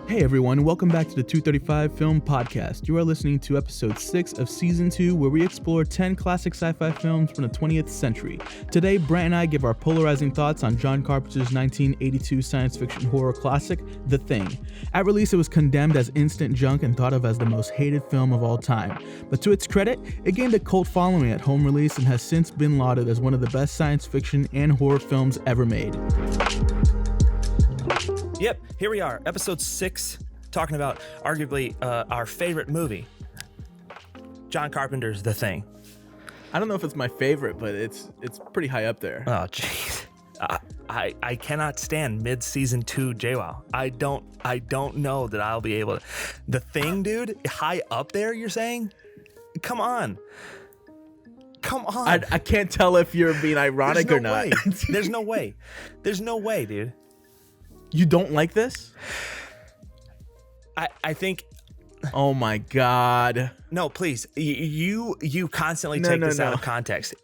Hey everyone, welcome back to the 235 Film Podcast. You are listening to episode 6 of season 2, where we explore 10 classic sci-fi films from the 20th century. Today, Brandt and I give our polarizing thoughts on John Carpenter's 1982 science fiction horror classic, The Thing. At release, it was condemned as instant junk and thought of as the most hated film of all time. But to its credit, it gained a cult following at home release and has since been lauded as one of the best science fiction and horror films ever made. Yep, here we are, episode 6, talking about arguably our favorite movie, John Carpenter's The Thing. I don't know if it's my favorite, but it's pretty high up there. Oh, jeez. I cannot stand mid-season 2 Jwow. I don't know that I'll be able to. The Thing, dude, high up there, you're saying? Come on. I can't tell if you're being ironic or not. There's no way. There's no way, dude. You don't like this? I think. Oh my God. No, please. You constantly take this out of context.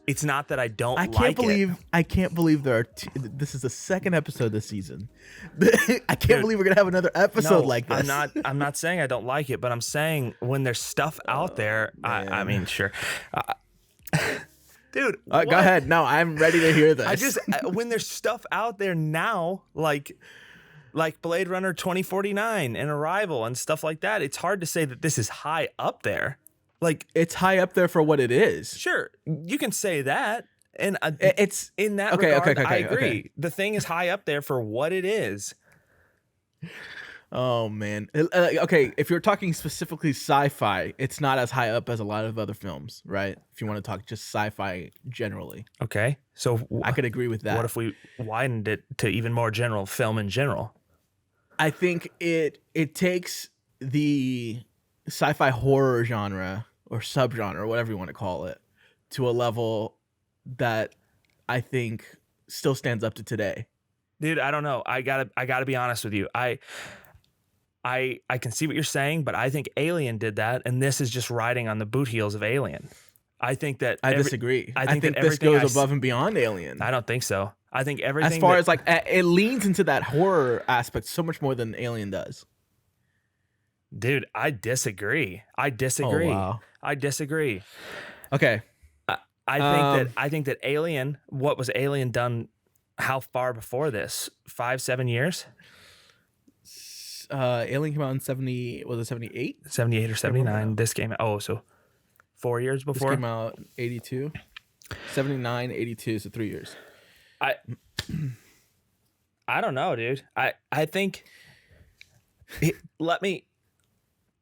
It's not that I don't like it. I can't believe there are this is the second episode this season. I can't believe we're gonna have another episode like this. I'm not saying I don't like it, but I'm saying when there's stuff out there, I mean, sure. Dude, go ahead. No, I'm ready to hear this. When there's stuff out there now, like Blade Runner 2049 and Arrival and stuff like that, it's hard to say that this is high up there. Like, it's high up there for what it is. Sure, you can say that, and it's in that regard. I agree. The Thing is high up there for what it is. Oh man. Okay, if you're talking specifically sci-fi, it's not as high up as a lot of other films, right? If you want to talk just sci-fi generally. Okay, so I could agree with that. What if we widened it to even more general, film in general? I think it takes the sci-fi horror genre or subgenre, whatever you want to call it, to a level that I think still stands up to today. Dude, I don't know. I gotta be honest with you. I can see what you're saying, but I think Alien did that, and this is just riding on the boot heels of Alien. I think that I disagree. I think this goes above and beyond Alien. I don't think so. I think everything. As far as like it leans into that horror aspect so much more than Alien does. Dude, I disagree. Oh, wow. I disagree. Okay. I think that Alien. What was Alien done? How far before this? 5-7 years. Alien came out in 78 78 or 79. This came out, so 4 years before. This came out 82, 79, 82, so 3 years. I don't know, dude. I think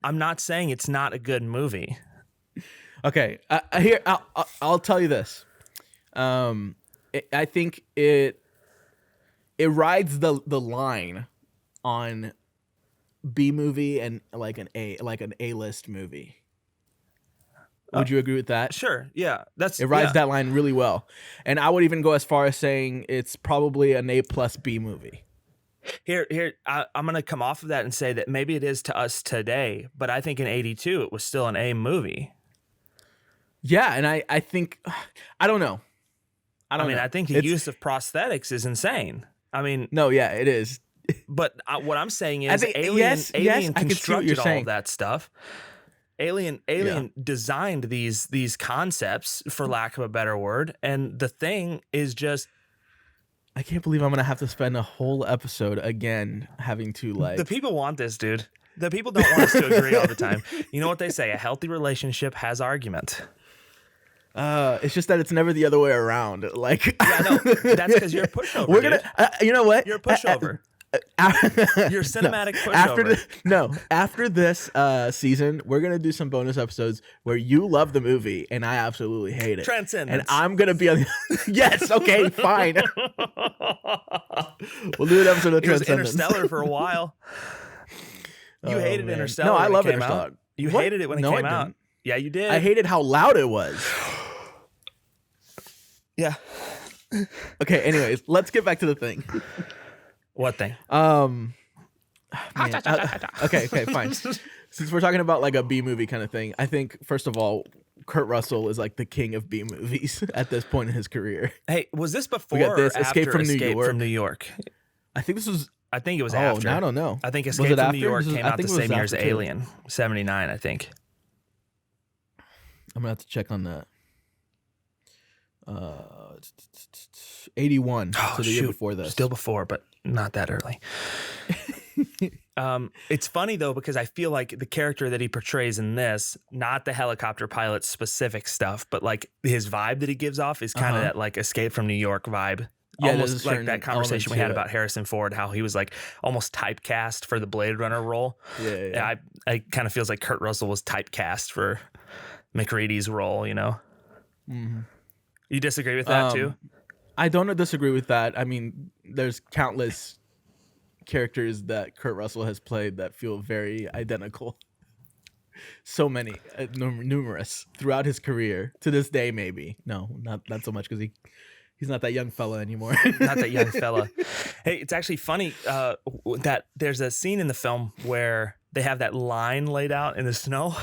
I'm not saying it's not a good movie. Okay, here I'll tell you this. I think it rides the line on B movie and like an A-list movie. Would you agree with that? Sure. Yeah. It rides that line really well. And I would even go as far as saying it's probably an A+ B movie. Here, I'm going to come off of that and say that maybe it is to us today, but I think in 82 it was still an A movie. Yeah, and I think I don't know. I think the use of prosthetics is insane. I mean, no, yeah, it is. But what I'm saying is, Alien constructed all of that stuff. Alien designed these concepts, for lack of a better word, and The Thing is just. I can't believe I'm gonna have to spend a whole episode again having to like. The people want this, dude. The people don't want us to agree all the time. You know what they say? A healthy relationship has argument. It's just that it's never the other way around. Like, yeah, no, that's because you're a pushover. We're gonna, you know what? You're a pushover. You're cinematic pushover. After this season, we're gonna do some bonus episodes where you love the movie and I absolutely hate it. Transcendence. And I'm gonna be on. Yes. Okay. Fine. We'll do an episode of Transcendence. Interstellar for a while. You hated Interstellar. No, I love Interstellar. You hated it when it came out. Yeah, you did. I hated how loud it was. Yeah. Okay. Anyways, let's get back to The Thing. What thing? Okay, fine. Since we're talking about like a B movie kind of thing, I think first of all, Kurt Russell is like the king of B movies at this point in his career. Hey, was this before or after Escape from New York? I think this was I think it was after. I don't know. I think Escape from New York came out the same year as Alien, 79, I think. I'm gonna have to check on that. 81. So the year before this. Still before, but not that early. It's funny though, because I feel like the character that he portrays in this, not the helicopter pilot specific stuff, but like his vibe that he gives off is kind of that like Escape from New York vibe. Yeah, almost like that conversation we had about Harrison Ford, how he was like almost typecast for the Blade Runner role. Yeah. I kind of feels like Kurt Russell was typecast for McReady's role, you know? Mm-hmm. You disagree with that too? I don't disagree with that. I mean, there's countless characters that Kurt Russell has played that feel very identical. So many, numerous throughout his career. To this day, maybe. No, not so much because he's not that young fella anymore. Not that young fella. Hey, it's actually funny that there's a scene in the film where they have that line laid out in the snow.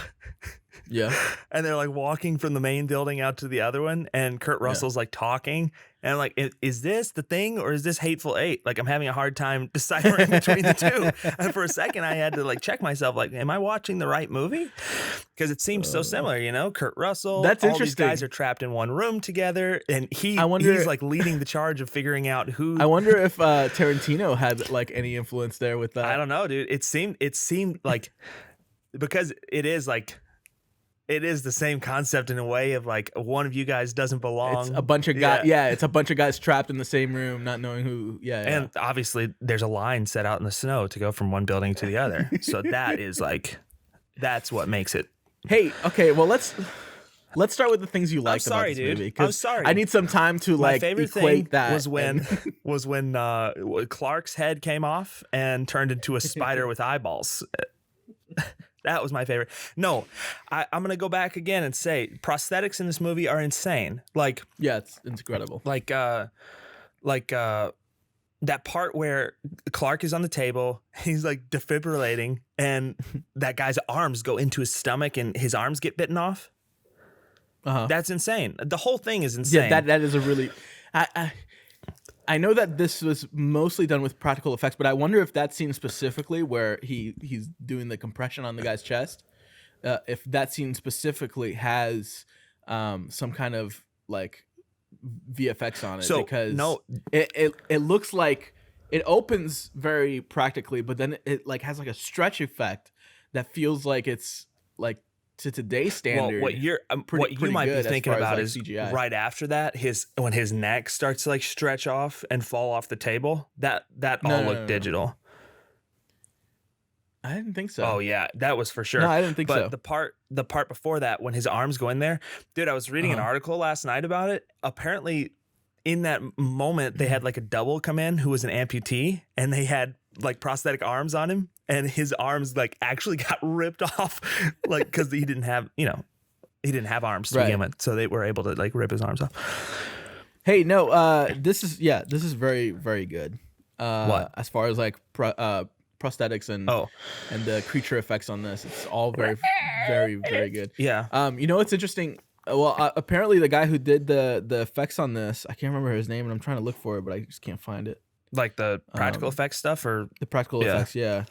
Yeah. And they're like walking from the main building out to the other one, and Kurt Russell's like talking. And I'm like, is this the thing or is this Hateful Eight? Like, I'm having a hard time deciphering between the two. And for a second, I had to like check myself, like, am I watching the right movie? Because it seems so similar, you know? Kurt Russell, that's all interesting. These guys are trapped in one room together, and he's like leading the charge of figuring out who. I wonder if Tarantino had like any influence there with that. I don't know, dude. It seemed like, because it is like, it is the same concept in a way of like one of you guys doesn't belong. It's a bunch of guys. Yeah, it's a bunch of guys trapped in the same room, not knowing who. Yeah. And obviously, there's a line set out in the snow to go from one building to the other. So that is like, that's what makes it. Hey, okay. Well, let's start with the things you liked about this movie. I'm sorry. I need some time to like equate thing that. Was when Clark's head came off and turned into a spider with eyeballs. That was my favorite. No, I'm going to go back again and say prosthetics in this movie are insane. Like, yeah, it's incredible. Like that part where Clark is on the table, he's like defibrillating, and that guy's arms go into his stomach and his arms get bitten off. That's insane. The whole thing is insane. Yeah, that is a really. I know that this was mostly done with practical effects, but I wonder if that scene specifically where he's doing the compression on the guy's chest, if that scene specifically has some kind of like VFX on it. So, because no, it looks like it opens very practically, but then it like has like a stretch effect that feels like it's like to today's standard. Well, what you might be thinking about like is CGI. Right after that, when his neck starts to like stretch off and fall off the table, that all looked digital. I didn't think so. Oh yeah, that was for sure. No, I didn't think so. But the part before that, when his arms go in there, dude, I was reading an article last night about it. Apparently, in that moment, they had like a double come in who was an amputee, and they had like prosthetic arms on him, and his arms like actually got ripped off, like because he didn't have arms to begin with, so they were able to like rip his arms off. Hey, no, this is very, very good. What as far as like prosthetics and the creature effects on this, it's all very, very, very good. Yeah. You know what's interesting? Well, apparently the guy who did the effects on this, I can't remember his name, and I'm trying to look for it, but I just can't find it. Like the practical effects stuff, or the practical effects, yeah.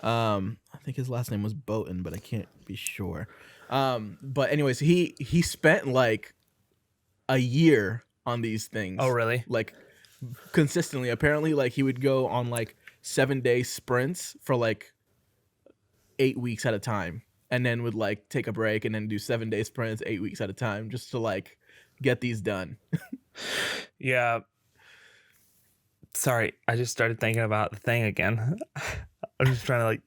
I think his last name was Boaton, but I can't be sure. But anyways, he spent like a year on these things. Oh, really? Like consistently. Apparently, like he would go on like 7-day sprints for like 8 weeks at a time, and then would like take a break and then do 7-day sprints 8 weeks at a time just to like get these done. Yeah. Sorry, I just started thinking about the thing again. I'm just trying to like,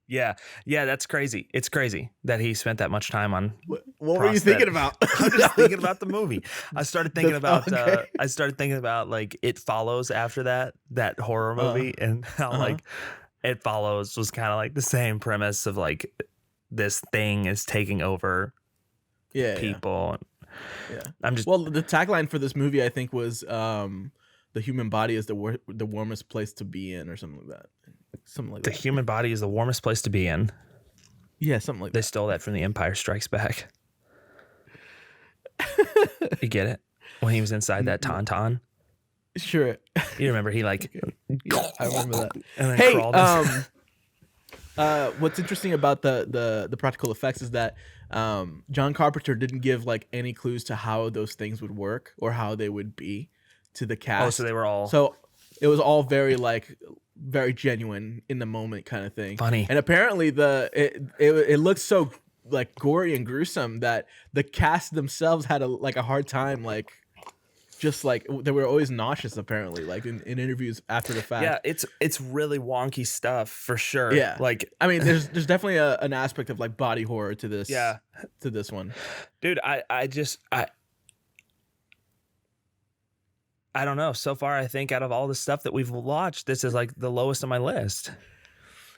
yeah, that's crazy. It's crazy that he spent that much time on. What were you thinking about? I'm just thinking about the movie. I started thinking about. I started thinking about like It Follows after that horror movie, and how like It Follows was kind of like the same premise of like this thing is taking over people. Yeah, the tagline for this movie I think was the human body is the warmest place to be in, or something like that. The human body is the warmest place to be in. Yeah, something like that. They stole that from The Empire Strikes Back. You get it? When he was inside that tauntaun. Sure. You remember he like yeah, I remember that. And then crawled what's interesting about the practical effects is that John Carpenter didn't give like any clues to how those things would work or how they would be to the cast. Oh, so they were all it was all very genuine in the moment kind of thing. Funny. And apparently it looks so like gory and gruesome that the cast themselves had a hard time just like they were always nauseous apparently, like in interviews after the fact. Yeah, it's really wonky stuff for sure. Yeah, like I mean, there's definitely an aspect of like body horror to this. Yeah, to this one, dude. I don't know. So far, I think out of all the stuff that we've watched, this is like the lowest on my list.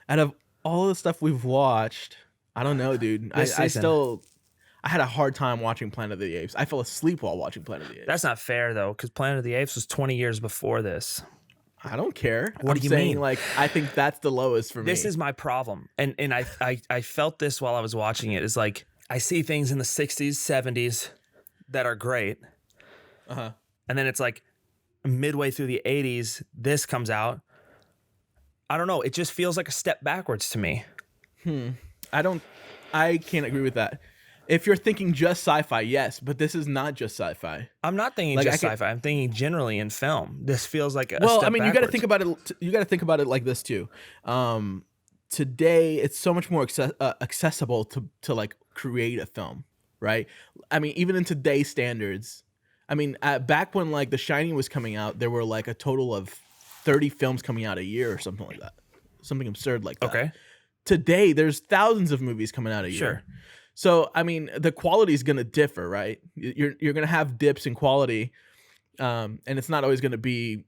Out of all the stuff we've watched, I don't know, dude. I had a hard time watching Planet of the Apes. I fell asleep while watching Planet of the Apes. That's not fair though, because Planet of the Apes was 20 years before this. I don't care. What do you mean? Like, I think that's the lowest for me. This is my problem, and I felt this while I was watching it. Is like I see things in the 60s, 70s that are great, and then it's like midway through the 80s, this comes out. I don't know. It just feels like a step backwards to me. I can't agree with that. If you're thinking just sci-fi, yes, but this is not just sci-fi. I'm not thinking like just sci-fi. I'm thinking generally in film. This feels like a step I mean, backwards. you got to think about it. You got to think about it like this too. Today, it's so much more accessible to like create a film, right? I mean, even in today's standards. I mean, back when like The Shining was coming out, there were like a total of 30 films coming out a year or something like that. Something absurd like that. Okay. Today, there's thousands of movies coming out a year. Sure. So, I mean, the quality is going to differ, right? You're going to have dips in quality, and it's not always going to be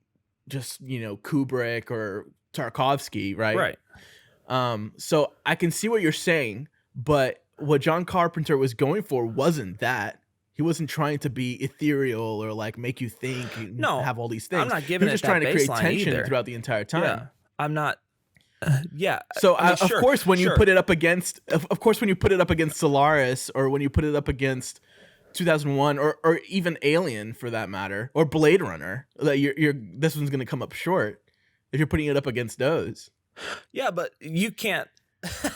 just, Kubrick or Tarkovsky, right? Right. So I can see what you're saying, but what John Carpenter was going for wasn't that. He wasn't trying to be ethereal or like make you think and have all these things. I'm not giving he was just trying to create tension throughout the entire time. Yeah. I'm not. Yeah. So of course, when you put it up against, when you put it up against Solaris, or when you put it up against 2001, or even Alien for that matter, or Blade Runner, this one's gonna come up short if you're putting it up against those. Yeah, but you can't. I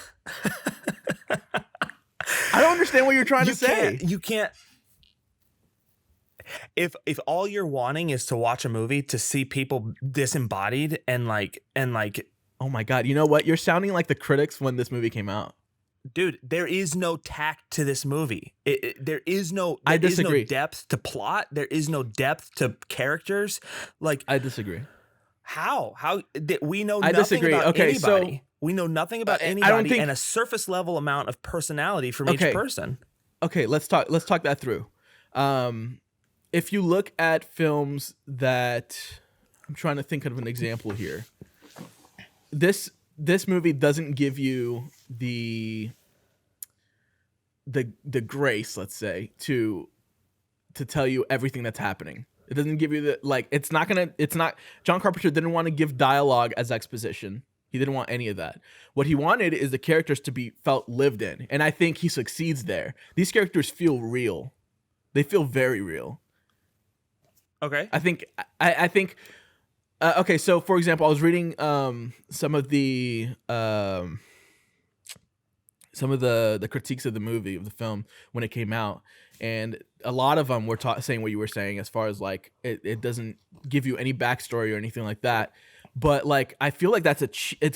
don't understand what you're trying to say. You can't. If all you're wanting is to watch a movie to see people disembodied and like. Oh my God. You know what? You're sounding like the critics when this movie came out. Dude, there is no tact to this movie. There is no depth to plot. There is no depth to characters. Like, I disagree. How we know nothing about anybody. So, we know nothing about anybody and a surface level amount of personality from each person. Okay, let's talk that through. If you look at films that, I'm trying to think of an example here. This movie doesn't give you the grace, let's say, to tell you everything that's happening. It doesn't give you John Carpenter didn't want to give dialogue as exposition. He didn't want any of that. What he wanted is the characters to be felt lived in, and I think he succeeds there. These characters feel real. They feel very real. Okay. I think okay, so for example, I was reading some of the critiques of the movie, of the film when it came out, and a lot of them were saying what you were saying as far as like it doesn't give you any backstory or anything like that. But like I feel like it's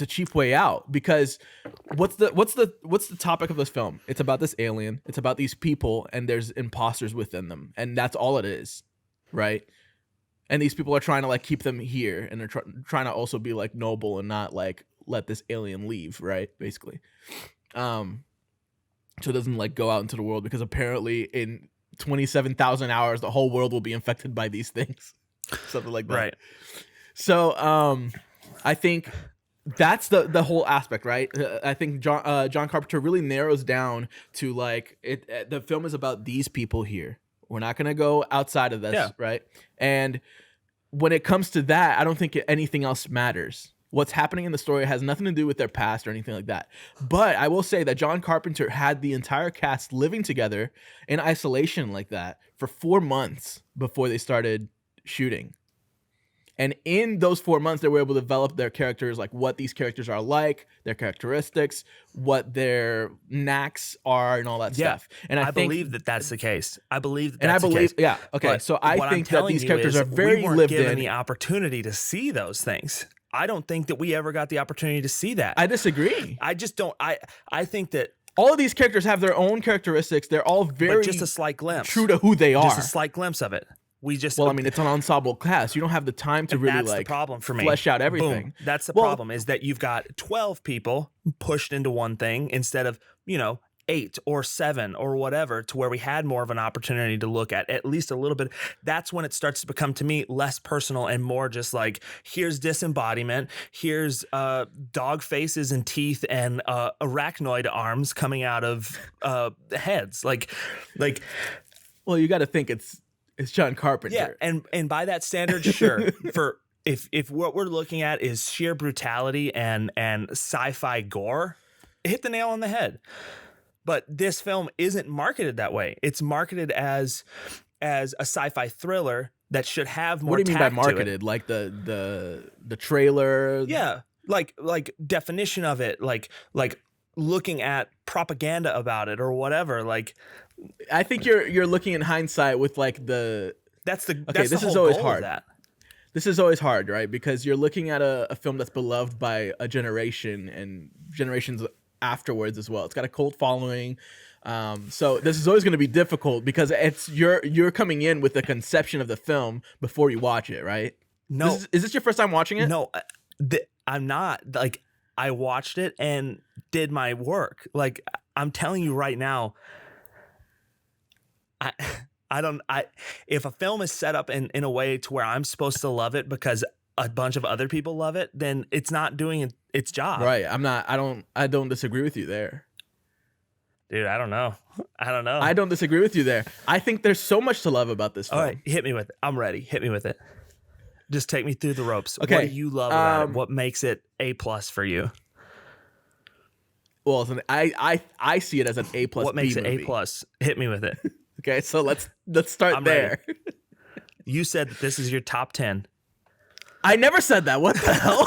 a cheap way out, because what's the topic of this film? It's about this alien. It's about these people, and there's imposters within them, and that's all it is, right? And these people are trying to like keep them here, and they're trying to also be like noble and not like let this alien leave, right? Basically, so it doesn't like go out into the world, because apparently in 27,000 hours the whole world will be infected by these things, something like that. Right. So I think that's the whole aspect, right? I think John Carpenter really narrows down to like the film is about these people here. We're not going to go outside of this, right? And when it comes to that, I don't think anything else matters. What's happening in the story has nothing to do with their past or anything like that. But I will say that John Carpenter had the entire cast living together in isolation like that for 4 months before they started shooting. And in those 4 months, they were able to develop their characters, like what these characters are like, their characteristics, what their knacks are, and all that stuff. And I believe that that's the case. I believe that and that's I believe, the case. yeah, okay. But So I think that these characters are very we weren't lived given in. the opportunity to see those things. I don't think that we ever got the opportunity to see that. I disagree. I just don't. I think that all of these characters have their own characteristics. They're all very just a slight glimpse, true to who they are. Just a slight glimpse of it. Well, I mean, it's an ensemble cast. You don't have the time to really that's the problem for me. Flesh out everything. Boom. That's the problem, is that you've got 12 people pushed into one thing instead of, 8 or 7 or whatever, to where we had more of an opportunity to look at least a little bit. That's when it starts to become, to me, less personal and more just like, here's disembodiment, here's dog faces and teeth and arachnoid arms coming out of heads. Like, well, you got to think it's John Carpenter. Yeah, and by that standard, sure. If what we're looking at is sheer brutality and sci-fi gore, hit the nail on the head. But this film isn't marketed that way. It's marketed as a sci-fi thriller that should have more. What do you mean by marketed? To it. Like the trailer? Yeah, like definition of it, like looking at propaganda about it or whatever. Like, I think you're looking in hindsight with like the. This is always hard. This is always hard, right? Because you're looking at a film that's beloved by a generation and generations afterwards as well. It's got a cult following. So this is always going to be difficult because you're coming in with the conception of the film before you watch it, right? No. Is this your first time watching it? No, I'm not. Like, I watched it and did my work. Like, I'm telling you right now, if a film is set up in a way to where I'm supposed to love it because a bunch of other people love it, then it's not doing its job. Right. I don't disagree with you there. Dude, I don't know. I don't disagree with you there. I think there's so much to love about this film. All right, hit me with it. I'm ready. Hit me with it. Just take me through the ropes. Okay. What do you love about it? What makes it A+ for you? Well, I see it as an A+. What makes it movie. A+? Hit me with it. Okay, so let's start I'm there. Ready. You said that this is your top 10. I never said that. What the hell?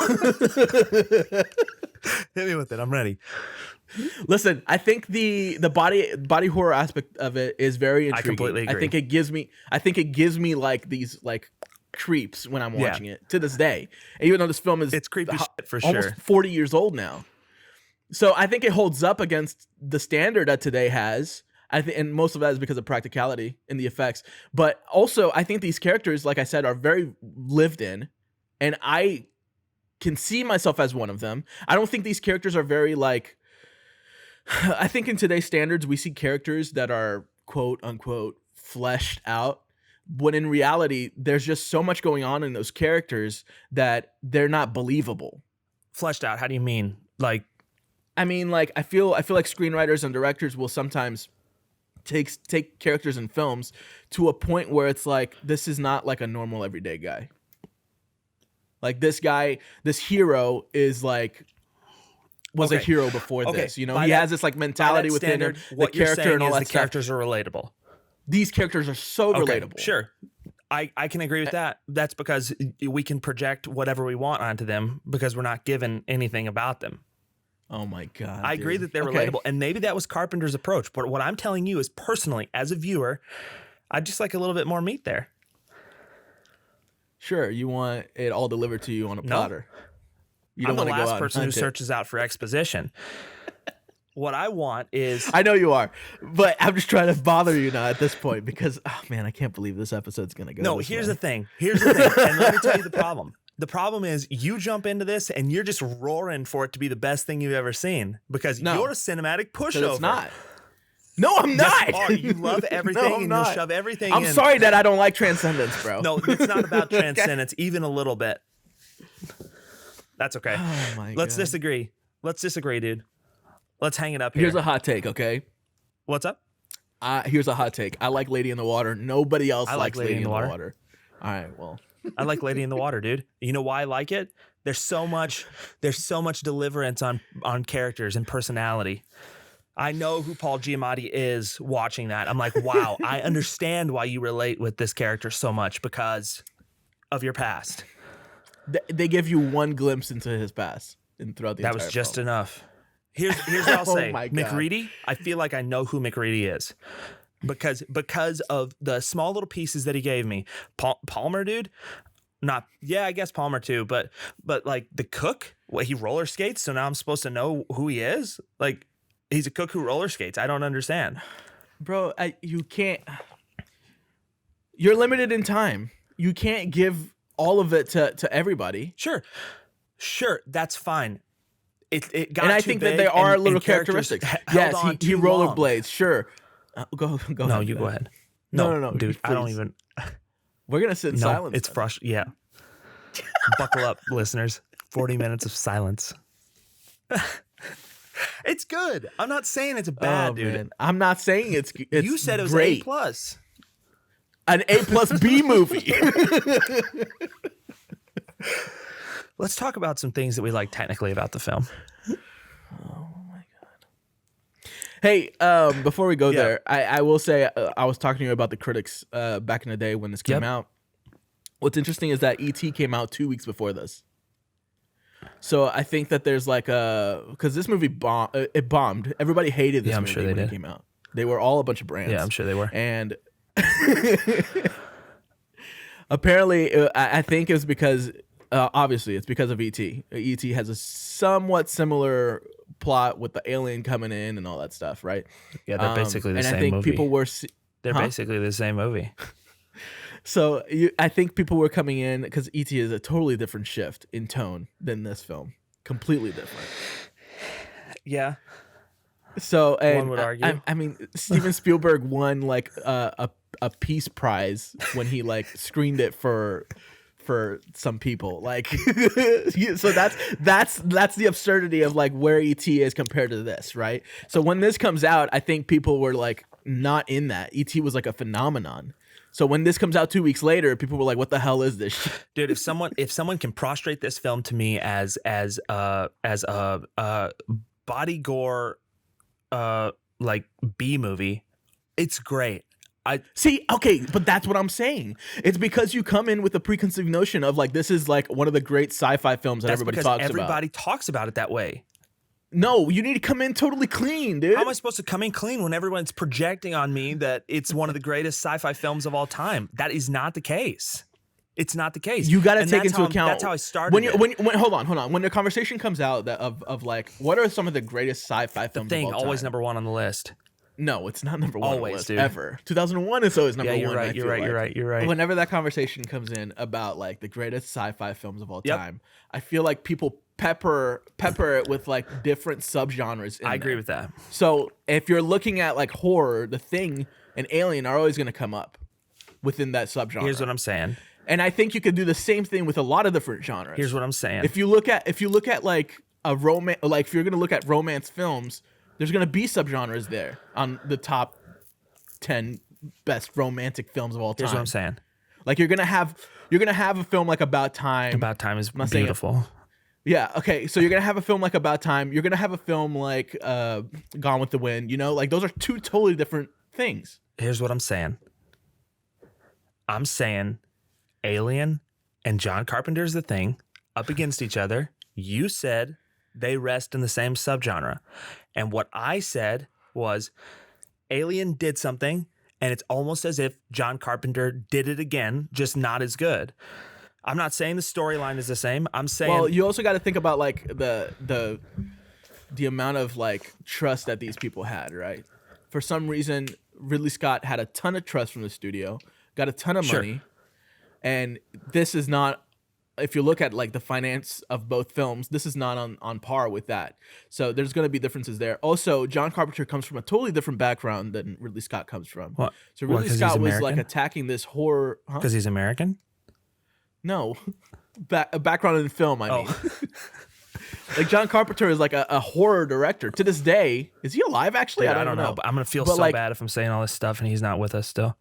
Hit me with it. I'm ready. Listen, I think the body horror aspect of it is very intriguing. I completely agree. I think it gives me like these like creeps when I'm watching it to this day. And even though this film is it's creepy shit for almost sure. 40 years old now. So I think it holds up against the standard that today has. And most of that is because of practicality in the effects. But also, I think these characters, like I said, are very lived in. And I can see myself as one of them. I don't think these characters are very like... I think in today's standards, we see characters that are quote unquote fleshed out. When in reality, there's just so much going on in those characters that they're not believable. Fleshed out? How do you mean? Like... I mean, like, I feel like screenwriters and directors will sometimes take characters in films to a point where it's like, this is not like a normal everyday guy. Like this hero is like, was a hero before this. You know, he has this like mentality within him, the character and all that stuff. The characters are relatable. These characters are so relatable. Sure. I can agree with that. That's because we can project whatever we want onto them because we're not given anything about them. Oh my God. I agree that they're relatable. And maybe that was Carpenter's approach. But what I'm telling you is personally, as a viewer, I'd just like a little bit more meat there. Sure. You want it all delivered to you on a platter. You I'm don't the want to go last out person who and hunt searches out for exposition. What I want is... I know you are, but I'm just trying to bother you now at this point because, oh man, I can't believe this episode's going to go. No, here's the thing. And let me tell you the problem. The problem is you jump into this and you're just roaring for it to be the best thing you've ever seen because you're a cinematic pushover. It's not. No, I'm not. You love everything and you'll shove everything in. I'm sorry that I don't like transcendence, bro. No, it's not about transcendence, even a little bit. That's okay. Oh my God. Let's disagree. Let's disagree, dude. Let's hang it up here. Here's a hot take, okay? What's up? Here's a hot take. I like Lady in the Water. Nobody else likes Lady in the Water. All right, well. I like Lady in the Water, dude. You know why I like it? There's so much deliverance on characters and personality. I know who Paul Giamatti is watching that. I'm like, wow, I understand why you relate with this character so much because of your past. they give you one glimpse into his past and throughout the entire That was just film. enough. Here's what I'll say. my God. McReady, I feel like I know who McReady is because of the small little pieces that he gave me. Palmer, dude. I guess Palmer too, but like the cook, he roller skates, so now I'm supposed to know who he is? Like, he's a cook who roller skates. I don't understand. Bro, you can't. You're limited in time. You can't give all of it to everybody. Sure, that's fine. It got and I too think big that there are little characteristics. Yes, he rollerblades. Sure. Go No, ahead. you go ahead. No, dude. I don't even. We're gonna sit in silence. It's frustrating. Yeah. Buckle up, listeners. 40 minutes of silence. It's good. I'm not saying it's bad, dude. Man. I'm not saying it's you said it was great. A+. An A+B movie. Let's talk about some things that we like technically about the film. Oh my God. Hey, before we go there, I will say I was talking to you about the critics back in the day when this came out. What's interesting is that E.T. came out 2 weeks before this. So I think that there's like because this movie bombed. Everybody hated this movie when it came out. They were all a bunch of brands. Yeah, I'm sure they were. And apparently, I think it was because obviously it's because of E.T. E.T. has a somewhat similar plot with the alien coming in and all that stuff, right? Yeah, they're basically the same movie. And I think people were they're basically the same movie. So I think people were coming in because E.T. is a totally different shift in tone than this film. Completely different. Yeah. So and one would argue. I mean, Steven Spielberg won like a Peace Prize when he like screened it for some people. Like, so that's the absurdity of like where E.T. is compared to this, right? So when this comes out, I think people were like not in that. E.T. was like a phenomenon. So when this comes out 2 weeks later, people were like, "What the hell is this shit?" Dude, if someone can prostrate this film to me as a body gore like B movie, it's great. Okay, but that's what I'm saying. It's because you come in with a preconceived notion of like this is like one of the great sci-fi films that everybody talks about. Everybody talks about it that way. No, you need to come in totally clean, dude. How am I supposed to come in clean when everyone's projecting on me that it's one of the greatest sci-fi films of all time? That is not the case. It's not the case. You got to take into account. That's how I started. When hold on. When the conversation comes out of like what are some of the greatest sci-fi films of all time? Always number one on the list. No, it's not number one always, on the list, dude. Ever. 2001 is always number one. You're right. Whenever that conversation comes in about like the greatest sci-fi films of all time, I feel like people pepper it with like different subgenres. I agree with that. So if you're looking at like horror, The Thing and Alien are always going to come up within that subgenre. Here's what I'm saying. And I think you could do the same thing with a lot of different genres. Here's what I'm saying. If you look at like a romance, like if you're going to look at romance films, there's going to be subgenres there on the top 10 best romantic films of all time. Here's what I'm saying. Like you're going to have a film like About Time. About Time is beautiful. Yeah, okay. So you're going to have a film like About Time. You're going to have a film like Gone with the Wind, you know? Like those are two totally different things. Here's what I'm saying. I'm saying Alien and John Carpenter's The Thing up against each other. You said they rest in the same subgenre. And what I said was Alien did something, and it's almost as if John Carpenter did it again, just not as good. I'm not saying the storyline is the same. I'm saying... Well, you also got to think about like the amount of like trust that these people had, right? For some reason, Ridley Scott had a ton of trust from the studio, got a ton of money, and this is not... If you look at like the finance of both films, this is not on par with that. So there's going to be differences there. Also, John Carpenter comes from a totally different background than Ridley Scott comes from. What? So Ridley Scott was like attacking this horror. Because he's American? No, background in film. I mean, like John Carpenter is like a horror director to this day. Is he alive? Actually, I don't know. But I'm gonna feel so bad if I'm saying all this stuff and he's not with us still.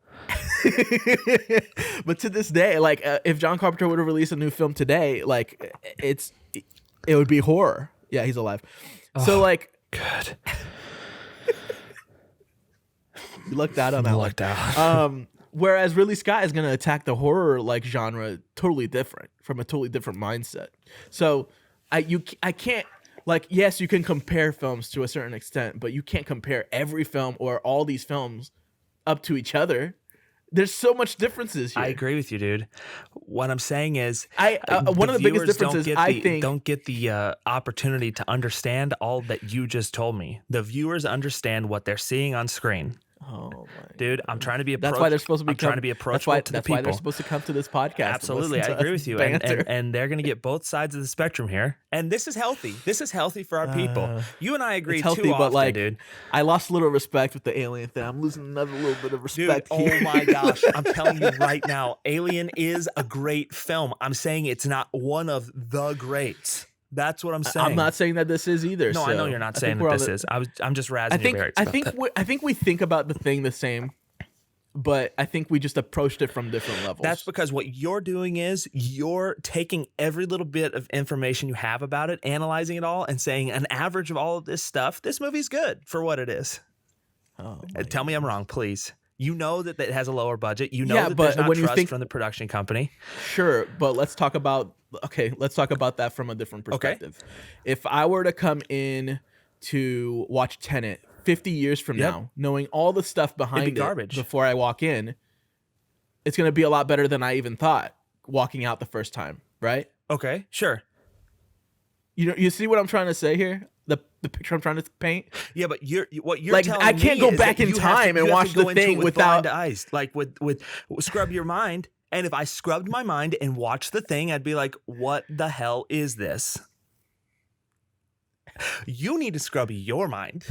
But to this day, like if John Carpenter were to release a new film today, like it would be horror. Yeah, he's alive. So like, good. You lucked out on that. Lucked out. Whereas Ridley Scott is going to attack the horror like genre totally different, from a totally different mindset. So I can't, like, yes, you can compare films to a certain extent, but you can't compare every film or all these films up to each other. There's so much differences here. I agree with you, dude. What I'm saying is, one of the biggest differences, don't get the opportunity to understand all that you just told me. The viewers understand what they're seeing on screen. Oh, my dude, I'm trying to be That's why they're supposed to be trying to be approachable to the people. That's why they're supposed to come to this podcast. Absolutely, I agree with you. And they're going to get both sides of the spectrum here. And this is healthy. This is healthy for our people. You and I agree it's healthy, too but often, like, dude. I lost a little respect with the Alien thing. I'm losing another little bit of respect here. Oh my gosh. I'm telling you right now, Alien is a great film. I'm saying it's not one of the greats. That's what I'm saying. I'm not saying that this is either. No, so I know you're not saying that this is. I'm just razzing your barracks. I think we think about the thing the same, but I think we just approached it from different levels. That's because what you're doing is you're taking every little bit of information you have about it, analyzing it all, and saying an average of all of this stuff, this movie's good for what it is. Tell me I'm wrong, please. You know that it has a lower budget. You know that there's not trust from the production company. Sure, but let's talk about that from a different perspective. Okay. If I were to come in to watch Tenet 50 years from now, knowing all the stuff behind it before I walk in, it's going to be a lot better than I even thought walking out the first time, right? Okay, sure. You see what I'm trying to say here? The picture I'm trying to paint? Yeah, but what you're like, I can't go back in time and watch the thing without eyes. Like with scrub your mind. And if I scrubbed my mind and watched the thing, I'd be like, what the hell is this? You need to scrub your mind.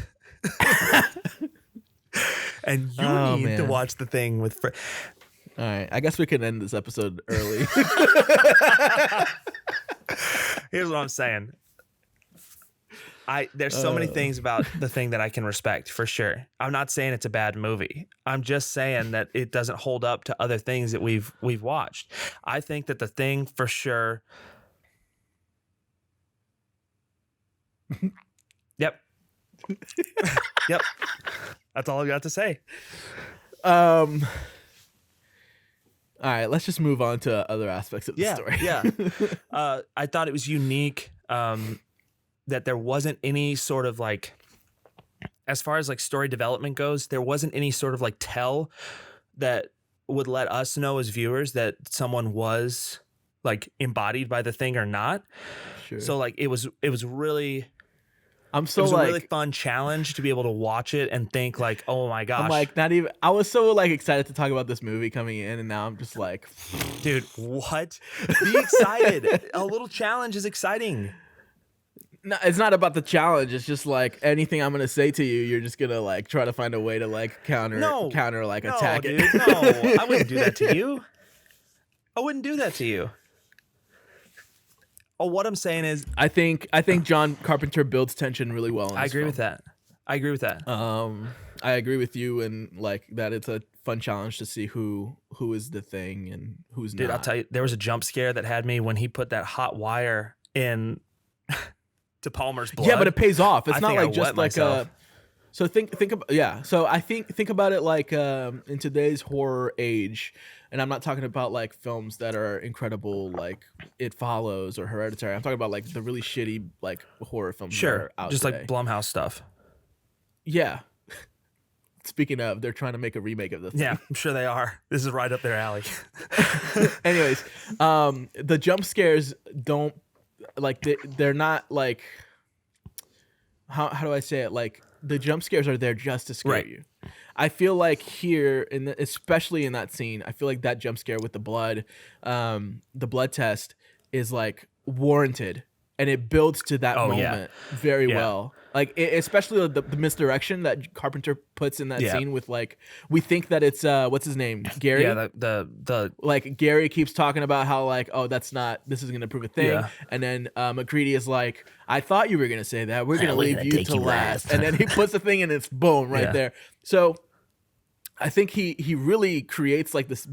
And you need to watch the thing with... All right. I guess we can end this episode early. Here's what I'm saying. There's so many things about the thing that I can respect, for sure. I'm not saying it's a bad movie. I'm just saying that it doesn't hold up to other things that we've watched. I think that the thing, for sure. Yep. Yep. That's all I got to say. All right, let's just move on to other aspects of the story. Yeah. I thought it was unique. That there wasn't any sort of like, as far as like story development goes, there wasn't any sort of like tell that would let us know as viewers that someone was like embodied by the thing or not. Sure. So like it was really, a really fun challenge to be able to watch it and think like, oh my gosh. I'm like, I was so like excited to talk about this movie coming in, and now I'm just like, dude, what? Be excited. A little challenge is exciting. No, it's not about the challenge. It's just like anything I'm gonna say to you, you're just gonna like try to find a way to like counter attack it. Dude, no, I wouldn't do that to you. I wouldn't do that to you. Oh, what I'm saying is, I think John Carpenter builds tension really well. I agree with that. I agree with you, and like that it's a fun challenge to see who is the thing and who's not. Dude, I'll tell you, there was a jump scare that had me when he put that hot wire in. To Palmer's blood. Yeah, but it pays off. It's not like I just like myself. So think about So I think about it like in today's horror age, and I'm not talking about like films that are incredible like It Follows or Hereditary. I'm talking about like the really shitty like horror films. Sure, that are out just today. like Blumhouse stuff. Yeah. Speaking of, they're trying to make a remake of this. Yeah, I'm sure they are. This is right up their alley. Anyways, the jump scares don't. Like they're not like how do I say it? Like the jump scares are there just to scare you. I feel like here, especially in that scene, I feel like that jump scare with the blood test is like warranted, and it builds to that moment very well. Like especially the misdirection that Carpenter puts in that scene with like we think that it's what's his name, Gary. Yeah, the like Gary keeps talking about how like this is gonna prove a thing, and then McCready is like, I thought you were gonna say that. We're gonna leave you to last, and then he puts the thing and it's boom right there. So I think he really creates like this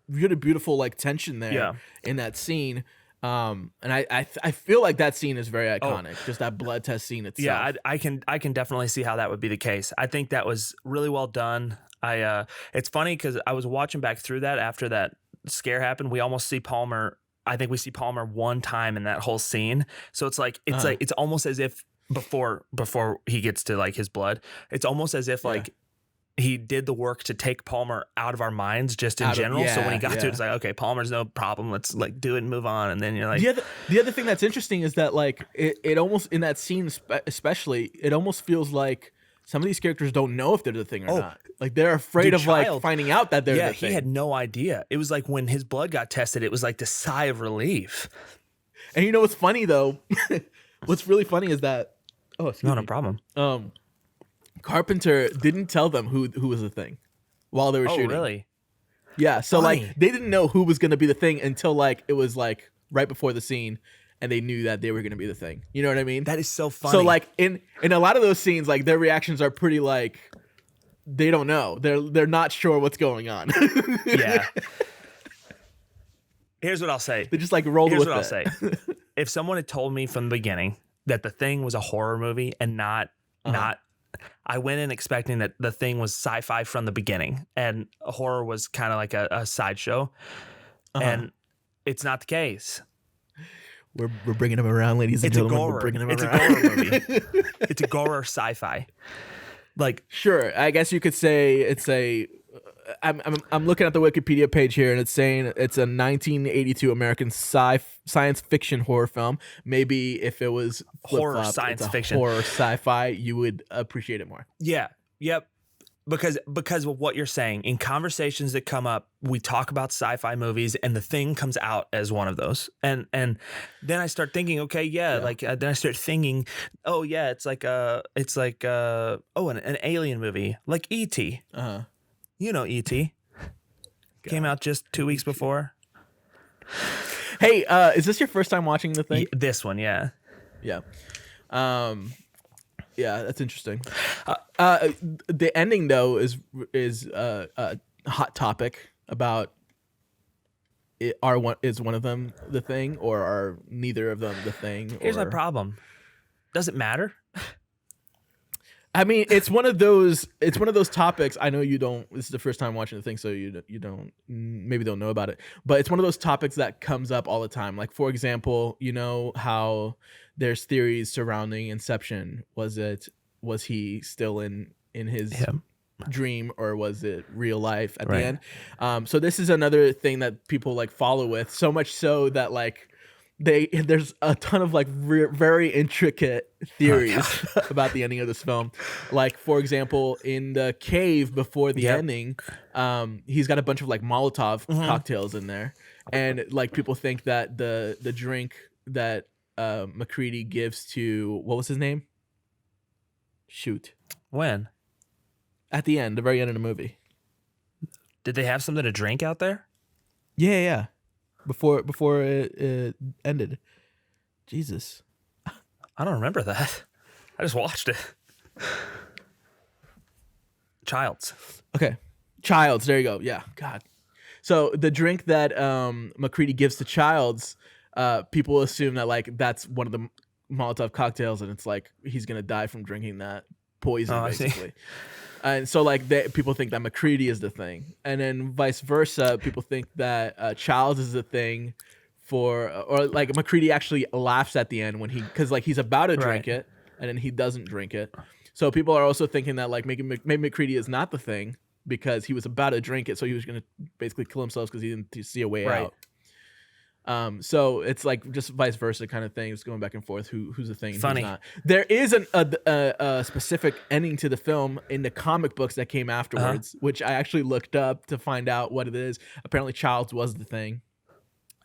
really beautiful like tension there in that scene. And I feel like that scene is very iconic. Just that blood test scene itself. Yeah, I can definitely see how that would be the case. I think that was really well done. It's funny because I was watching back through that after that scare happened. We almost see Palmer. I think we see Palmer one time in that whole scene. So it's like it's almost as if before he gets to like his blood, it's almost as if like he did the work to take Palmer out of our minds just in general. So when he got to it, it's like, okay, Palmer's no problem. Let's like do it and move on. And then you're like, the other thing that's interesting is that like it almost in that scene, especially, it almost feels like some of these characters don't know if they're the thing or not. Like they're afraid of like finding out that they're the thing. He had no idea. It was like when his blood got tested, it was like the sigh of relief. And you know what's funny though? What's really funny is that no problem. Carpenter didn't tell them who was the thing while they were shooting. Oh, really? Yeah. So like they didn't know who was going to be the thing until like it was like right before the scene, and they knew that they were going to be the thing. You know what I mean? That is so funny. So like in a lot of those scenes, like their reactions are pretty like they don't know. They're not sure what's going on. Yeah. Here's what I'll say. They just like roll with it. Here's what I'll say. If someone had told me from the beginning that The Thing was a horror movie and not I went in expecting that The Thing was sci-fi from the beginning and horror was kind of like a sideshow, and it's not the case. We're bringing him around, ladies and gentlemen. We're bringing him around. It's a horror movie. It's a horror sci-fi. Like, sure, I guess you could say it's a. I'm looking at the Wikipedia page here, and it's saying it's a 1982 American science fiction horror film. Maybe if it was horror science fiction, horror sci-fi, you would appreciate it more. Yeah. Yep. Because of what you're saying, in conversations that come up, we talk about sci-fi movies, and The Thing comes out as one of those. And then I start thinking, okay, then I start thinking, oh yeah, it's like an alien movie, like E.T. You know E.T. Came out just 2 weeks before. Hey, is this your first time watching The Thing? This one, yeah. Yeah. Yeah, that's interesting. The ending though is a hot topic about is one of them the thing, or are neither of them the thing? Here's my problem. Does it matter? I mean, it's one of those topics. I know you don't. This is the first time watching The Thing, so you don't maybe don't know about it. But it's one of those topics that comes up all the time. Like, for example, you know how there's theories surrounding Inception. Was he still in his dream, or was it real life at the end? So this is another thing that people like follow with, so much so that like there's a ton of like very intricate theories about the ending of this film. Like, for example, in the cave before the ending, he's got a bunch of like Molotov cocktails in there, and like people think that the drink that McCready gives to, what was his name? Shoot. When? At the end, the very end of the movie. Did they have something to drink out there? Yeah. Before it ended. Jesus. I don't remember that. I just watched it. Childs. Okay. Childs. There you go. Yeah. God. So the drink that McCready gives to Childs, people assume that like that's one of the Molotov cocktails, and it's like he's gonna die from drinking that poison, basically. And so like people think that McCready is the thing, and then vice versa. People think that Childs is the thing or like McCready actually laughs at the end when because like he's about to drink it, and then he doesn't drink it. So people are also thinking that like maybe McCready is not the thing because he was about to drink it, so he was going to basically kill himself because he didn't see a way out. So it's like just vice versa kind of thing. It's going back and forth. Who's the thing? Funny. Who's not. There is a specific ending to the film in the comic books that came afterwards, which I actually looked up to find out what it is. Apparently, Childs was the thing,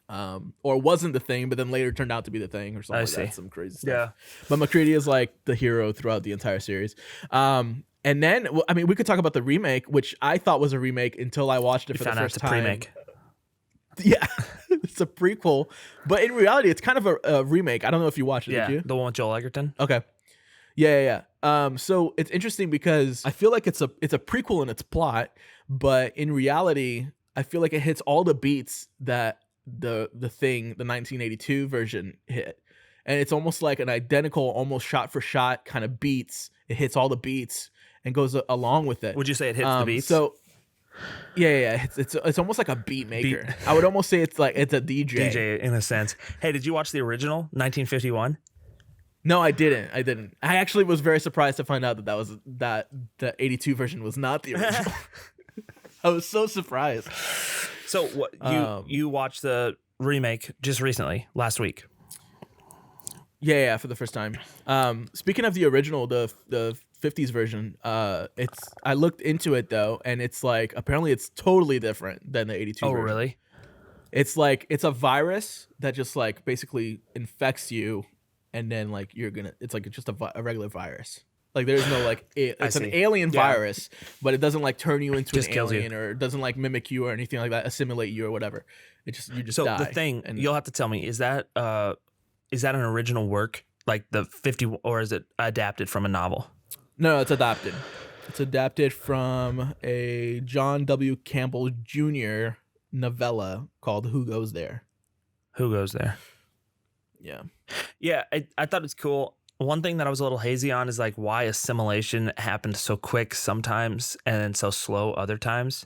or wasn't the thing, but then later turned out to be the thing, or something like that. Some crazy stuff. Yeah. But McCready is like the hero throughout the entire series. And then, I mean, we could talk about the remake, which I thought was a remake until I watched it for the first time. Remake. Yeah, it's a prequel, but in reality, it's kind of a remake. I don't know if you watched it. Did you? The one with Joel Edgerton. Okay. Yeah. So it's interesting because I feel like it's a prequel in its plot, but in reality, I feel like it hits all the beats that the thing, the 1982 version hit, and it's almost like an identical, almost shot for shot kind of beats. It hits all the beats, and goes along with it. Would you say it hits the beats? So yeah. It's almost like a beat maker. I would almost say it's a DJ. DJ in a sense. Hey, did you watch the original 1951? No, I didn't. I actually was very surprised to find out that the 82 version was not the original. I was so surprised. So what you watched the remake just recently, last week? Yeah, for the first time. Speaking of the original, the 50s version, I looked into it though, and it's like apparently it's totally different than the 82 version. Oh, really? It's like it's a virus that just like basically infects you, and then like it's like just a regular virus. Like there's no like it's an alien virus, but it doesn't like turn you into an alien, or it doesn't like mimic you or anything like that, assimilate you or whatever. You just die. So the thing, and you'll have to tell me, is that an original work, like the 50, or is it adapted from a novel? No, it's adapted. It's adapted from a John W. Campbell Jr. novella called Who Goes There? Who Goes There? Yeah. Yeah, I thought it's cool. One thing that I was a little hazy on is like why assimilation happened so quick sometimes and then so slow other times.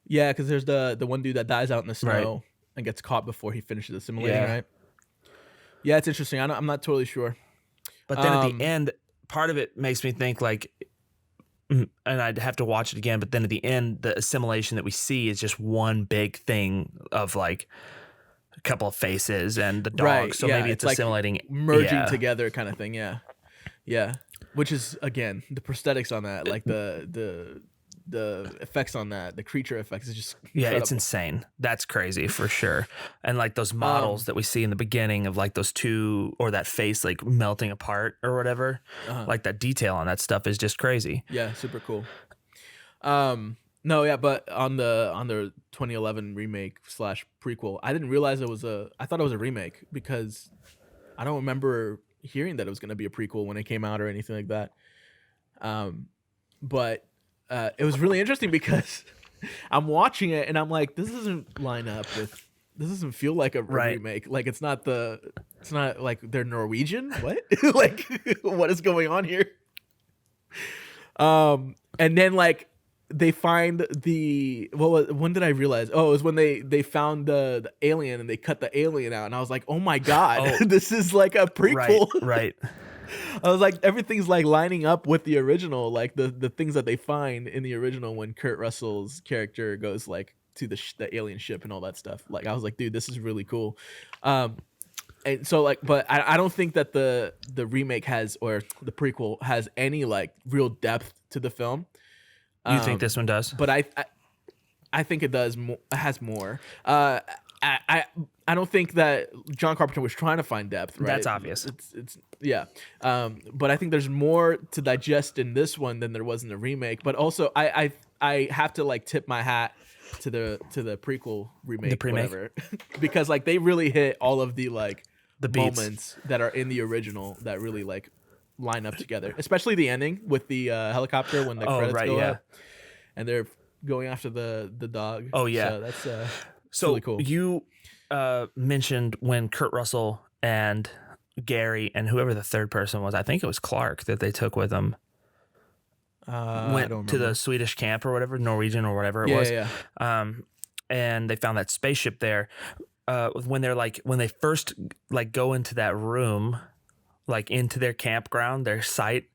Yeah, because there's the one dude that dies out in the snow and gets caught before he finishes assimilating, right? Yeah, it's interesting. I'm not totally sure. But then at the end, part of it makes me think like, and I'd have to watch it again, but then at the end, the assimilation that we see is just one big thing of like a couple of faces and the dog. Right, so maybe it's assimilating, like merging together kind of thing. Yeah. Which is, again, the prosthetics on that, like the effects on that, the creature effects is just incredible. It's insane. That's crazy for sure. And like those models that we see in the beginning of like those two, or that face like melting apart or whatever, like that detail on that stuff is just crazy. Yeah, super cool. No, yeah, but on the 2011 remake / prequel, I didn't realize I thought it was a remake because I don't remember hearing that it was going to be a prequel when it came out or anything like that. But it was really interesting because I'm watching it and I'm like, this doesn't line up with, this doesn't feel like a remake. Like it's not like they're Norwegian. What? Like what is going on here? And then like they find when did I realize? Oh, it was when they found the alien and they cut the alien out, and I was like, oh my God, this is like a prequel. Right. I was like, everything's like lining up with the original, like the things that they find in the original when Kurt Russell's character goes like to the alien ship and all that stuff. Like I was like, dude, this is really cool. And so like, but I don't think that the remake has, or the prequel has, any like real depth to the film. You think this one does? But I think it does. It has more. I don't think that John Carpenter was trying to find depth. Right? That's obvious. It's yeah. But I think there's more to digest in this one than there was in the remake. But also, I have to like tip my hat to the prequel remake, whatever, because like they really hit all of the like the moments that are in the original that really like line up together, especially the ending with the helicopter when the credits go up and they're going after the dog. Oh yeah, so that's so really cool. You mentioned when Kurt Russell and Gary and whoever the third person was, I think it was Clark, that they took with them, went to the Swedish camp or whatever, Norwegian or whatever it was. Yeah. And they found that spaceship there. When they first like go into that room, like into their campground, their site,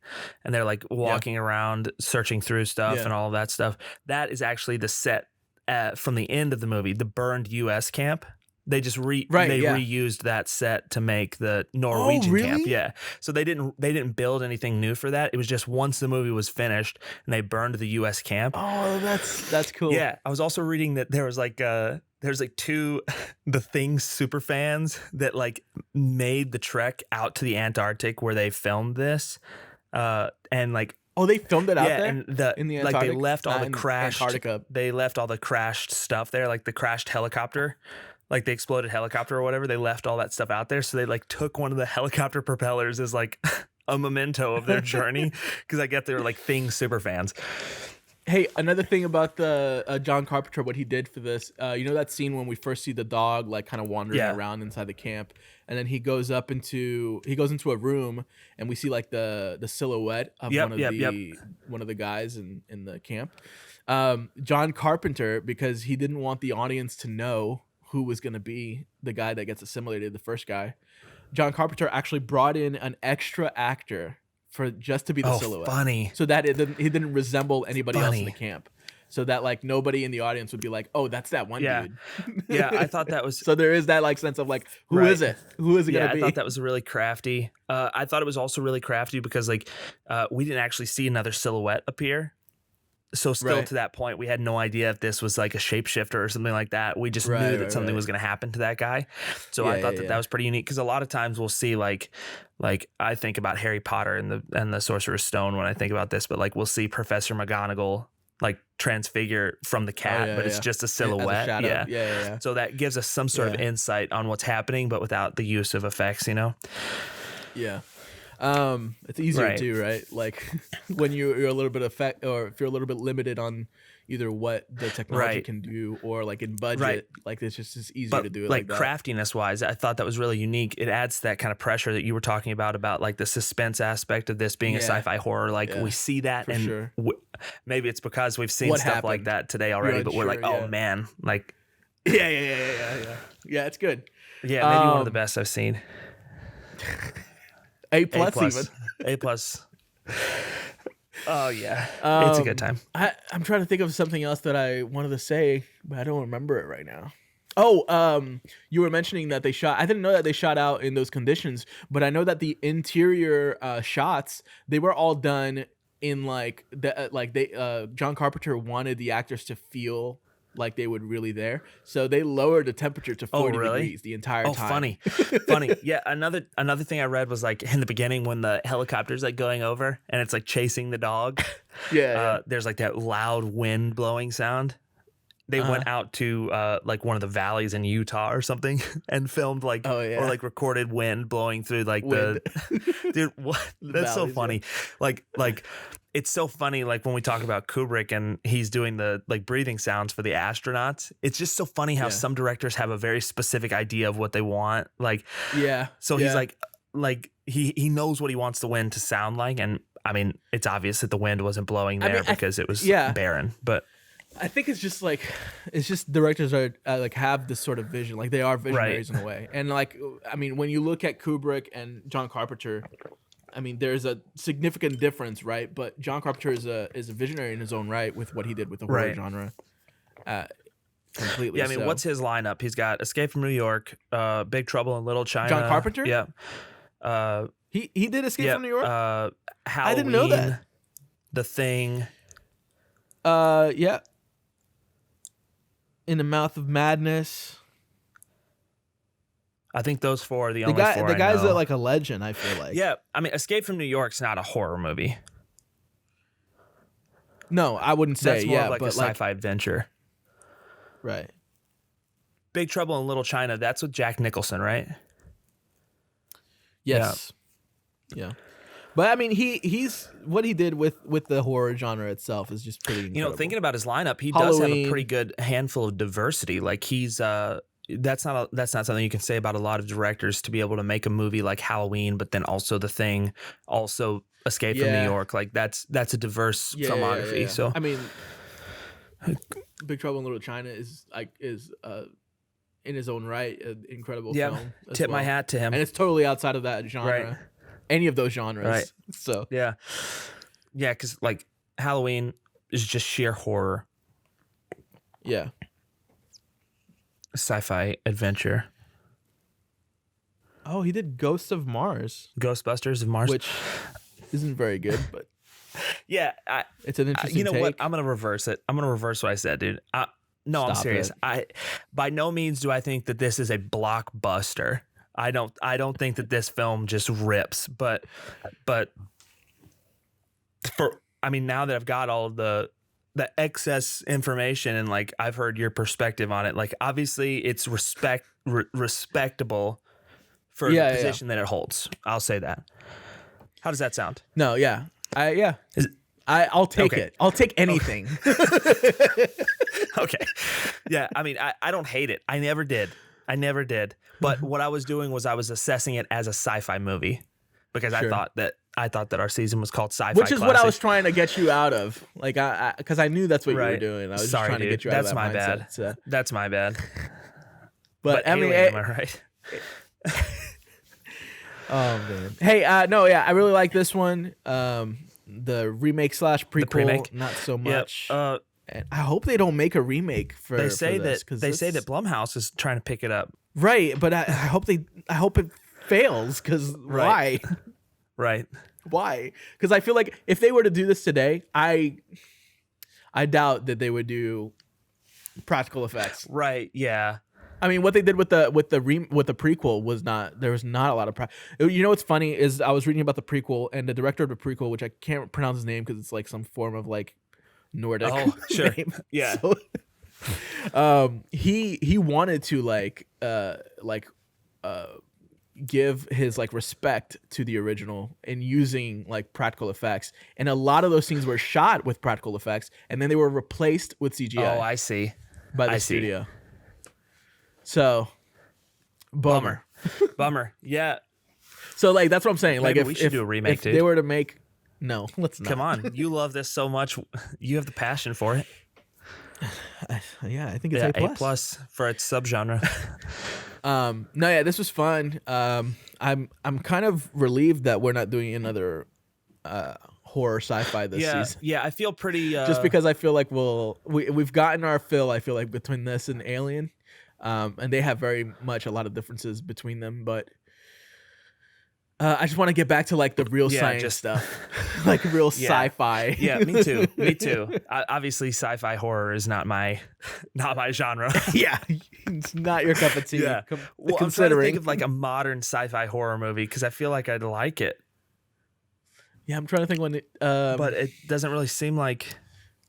and they're like walking around searching through stuff and all of that stuff. That is actually the set from the end of the movie, the burned U.S. camp. They just reused that set to make the Norwegian camp. Yeah. So they didn't build anything new for that. It was just once the movie was finished and they burned the U.S. camp. Oh, that's cool. Yeah. I was also reading that there was like there's like two The Thing super fans that like made the trek out to the Antarctic where they filmed this, and like. Oh, they filmed it out there? And in the Antarctic? Like they left all the crashed Antarctica. They left all the crashed stuff there, like the crashed helicopter, like the exploded helicopter or whatever. They left all that stuff out there. So they like took one of the helicopter propellers as like a memento of their journey, because I get they're like Thing super fans. Hey, another thing about the John Carpenter, what he did for this, you know that scene when we first see the dog like kind of wandering around inside the camp, and then he goes into a room, and we see like the silhouette of one of the guys in the camp. John Carpenter, because he didn't want the audience to know who was going to be the guy that gets assimilated, the first guy. John Carpenter actually brought in an extra actor for just to be the silhouette. Funny. So that he didn't resemble anybody else in the camp. So that like nobody in the audience would be like, oh, that's that one dude. Yeah, I thought that was... So there is that like sense of like, who is it? Who is it going to be? I thought that was really crafty. I thought it was also really crafty because like we didn't actually see another silhouette appear. So still to that point, we had no idea if this was like a shapeshifter or something like that. We just knew that something was going to happen to that guy. So I thought that was pretty unique because a lot of times we'll see like I think about Harry Potter and the Sorcerer's Stone when I think about this, but like we'll see Professor McGonagall like transfigure from the cat, but it's just a silhouette. Yeah. So that gives us some sort of insight on what's happening, but without the use of effects, you know? Yeah. It's easier too, right? Like when you're a little bit if you're a little bit limited on either what the technology can do or like in budget, like it's just easier to do it like that. Craftiness wise, I thought that was really unique. It adds that kind of pressure that you were talking about like the suspense aspect of this being a sci-fi horror. Like we see that and maybe it's because we've seen stuff like that today already, but we're like, oh man, like yeah, it's good. Yeah, maybe one of the best I've seen. A+ even. A+. Oh yeah, it's a good time. I'm trying to think of something else that I wanted to say, but I don't remember it right now. Oh, you were mentioning that they shot. I didn't know that they shot out in those conditions, but I know that the interior shots, they were all done in like John Carpenter wanted the actors to feel like they would really there, so they lowered the temperature to 40 degrees the entire time. Funny. Yeah, another thing I read was like in the beginning when the helicopter's like going over and it's like chasing the dog. There's like that loud wind blowing sound. They went out to like one of the valleys in Utah or something and filmed like or like recorded wind blowing through like the dude. What? That's valleys, so funny. Like it's so funny. Like when we talk about Kubrick and he's doing the like breathing sounds for the astronauts. It's just so funny how some directors have a very specific idea of what they want. Like so he's like he knows what he wants the wind to sound like, and I mean it's obvious that the wind wasn't blowing there because it was barren, but. I think it's just directors are like have this sort of vision, like they are visionaries in a way. And like, I mean, when you look at Kubrick and John Carpenter, I mean, there's a significant difference, right? But John Carpenter is a visionary in his own right with what he did with the horror genre. Completely. Yeah, I mean, what's his lineup? He's got Escape from New York, Big Trouble in Little China. John Carpenter? Yeah. He did Escape from New York? Halloween, I didn't know that. The Thing. Yeah. In the Mouth of Madness. I think those four are the only four. The guy's like a legend, I feel like. Yeah, I mean, Escape from New York's not a horror movie. No, I wouldn't say. That's more of like a sci-fi adventure. Right. Big Trouble in Little China. That's with Jack Nicholson, right? Yes. Yeah. But I mean, he's what he did with the horror genre itself is just pretty incredible. You know, thinking about his lineup, he does have a pretty good handful of diversity. Like he's that's not something you can say about a lot of directors, to be able to make a movie like Halloween, but then also The Thing, also Escape from New York. Like that's a diverse filmography. Yeah. So I mean, Big Trouble in Little China is in his own right an incredible film. Tip my hat to him, and it's totally outside of that genre. Right. Any of those genres. Right. So yeah, because like Halloween is just sheer horror. Yeah. Sci-fi adventure. Oh, he did Ghosts of Mars. Ghostbusters of Mars. Which isn't very good, but yeah. It's an interesting take. What? I'm going to reverse it. I'm going to reverse what I said, dude. No, I'm serious. By no means do I think that this is a blockbuster. I don't think that this film just rips, but now that I've got all of the excess information and like I've heard your perspective on it, like obviously it's respectable for the position that it holds. I'll say that. How does that sound? No, yeah. I'll take it. I'll take anything. Okay. Yeah, I mean, I don't hate it. I never did. But what I was doing was I was assessing it as a sci-fi movie because I thought that our season was called Sci-Fi Which is what I was trying to get you out of. Like, because I knew that's what you were doing. I was just trying to get you out of that mindset. Bad. So. That's my bad. But I mean, am I right? Oh man. Hey, no, yeah, I really like this one. The remake / prequel, not so much. Yep. And I hope they don't make a remake for. They say this, say that Blumhouse is trying to pick it up. Right, but I hope it fails because why? Right. Why? Because I feel like if they were to do this today, I doubt that they would do practical effects. Right. Yeah. I mean, what they did with the prequel was not. There was not a lot of. You know what's funny is I was reading about the prequel and the director of the prequel, which I can't pronounce his name because it's like some form of like Nordic. Oh, sure. Name. Yeah. So, he wanted to give his like respect to the original and using like practical effects, and a lot of those scenes were shot with practical effects, and then they were replaced with CGI. Oh, I see. By the studio. So, bummer. Yeah. So like that's what I'm saying. Maybe like we should do a remake, dude. They were to make, no, let's not. Come on, you love this so much. You have the passion for it. Yeah, I think it's A+. A+ for its subgenre. No, yeah, this was fun. I'm kind of relieved that we're not doing another horror sci-fi this season. Yeah, I feel pretty. Just because I feel like we've gotten our fill. I feel like between this and Alien. And they have very much a lot of differences between them, but I just want to get back to like the real science stuff, like real sci-fi. Yeah, me too. Obviously, sci-fi horror is not my genre. Yeah, it's not your cup of tea. Yeah. Well, I'm trying to think of like a modern sci-fi horror movie because I feel like I'd like it. Yeah, I'm trying to think when but it doesn't really seem like.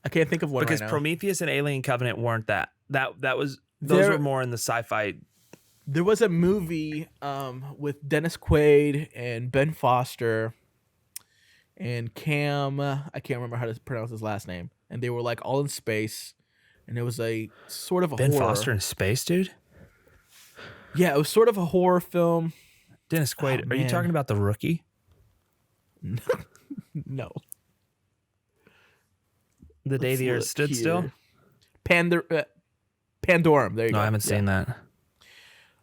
I can't think of one because right now. Prometheus and Alien Covenant weren't that. That was. Those were more in the sci-fi. There was a movie with Dennis Quaid and Ben Foster and Cam. I can't remember how to pronounce his last name. And they were like all in space. And it was a sort of a Ben horror. Foster in space, dude? Yeah, it was sort of a horror film. Dennis Quaid. Are you talking about The Rookie? No. The Day the Earth Stood Still? Pandorum. There you go. No, I haven't seen that.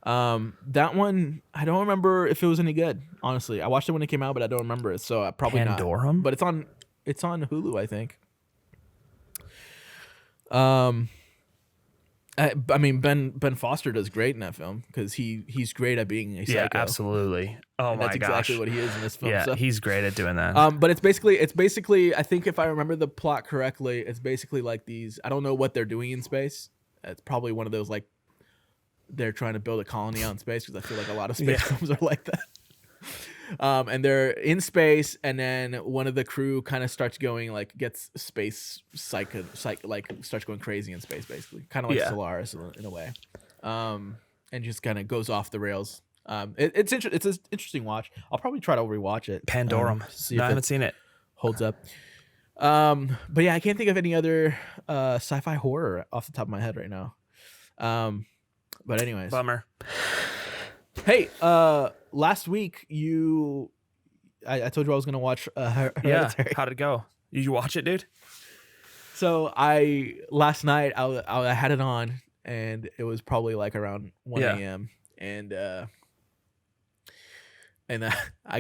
That one, I don't remember if it was any good. Honestly, I watched it when it came out, but I don't remember it, so probably Pandorum? not. But it's on Hulu, I think. I mean, Ben Foster does great in that film because he's great at being a psycho. Yeah, absolutely. Oh and my that's gosh, that's exactly what he is in this film. Yeah, so. he's great at doing that. But it's basically, I think if I remember the plot correctly, it's basically like these. I don't know what they're doing in space. It's probably one of those like they're trying to build a colony out in space because I feel like a lot of space films are like that. And they're in space, and then one of the crew kind of starts going like gets space like starts going crazy in space, basically, kind of like Solaris in a way, and just kind of goes off the rails. It's an interesting watch. I'll probably try to rewatch it. Pandorum. No, I haven't seen it. Holds up. But yeah, I can't think of any other sci-fi horror off the top of my head right now. But anyways, bummer. Hey, last week I told you I was gonna watch Hereditary. How'd it go? Did you watch it, dude? So last night I had it on, and it was probably like around 1 a.m. and I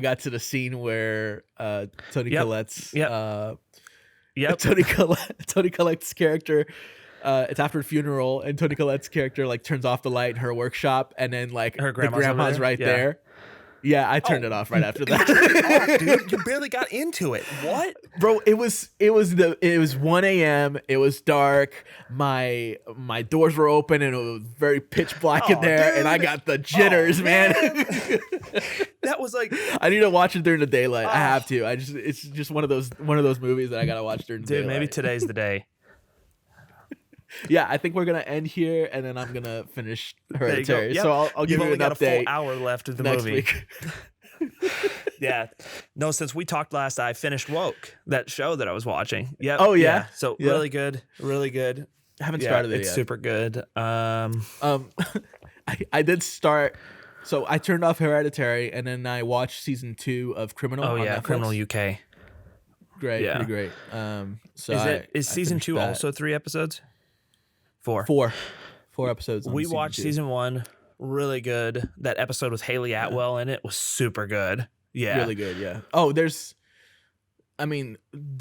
got to the scene where Toni Collette's Toni Collette's character. It's after a funeral, and Toni Collette's character like turns off the light in her workshop, and then like her the grandma's right there. Yeah, I turned it off right after that. Oh, dude, you barely got into it. What, bro? It was 1 a.m. It was dark. My doors were open, and it was very pitch black in there, dude. And I got the jitters, man. That was like I need to watch it during the daylight. I have to. It's just one of those movies that I gotta watch during the daylight. Dude, maybe today's the day. Yeah, I think we're gonna end here, and then I'm gonna finish Hereditary. Yep. So I'll give you an update. You've only got a full hour left of the next movie. Week. Yeah. No, since we talked last, I finished Woke, that show that I was watching. Yep. Oh, yeah? So Yeah. really good. Really good. I haven't started it It's yet. super good. I did start. So I turned off Hereditary, and then I watched season 2 of Criminal. Oh, on yeah. Netflix. Criminal UK. Great. Yeah. Pretty great. So Is season 2 also 3 episodes? 4. 4 episodes. We watched season 1. Really good. That episode with Haley Atwell in it was super good. Yeah. Really good, yeah. Oh, the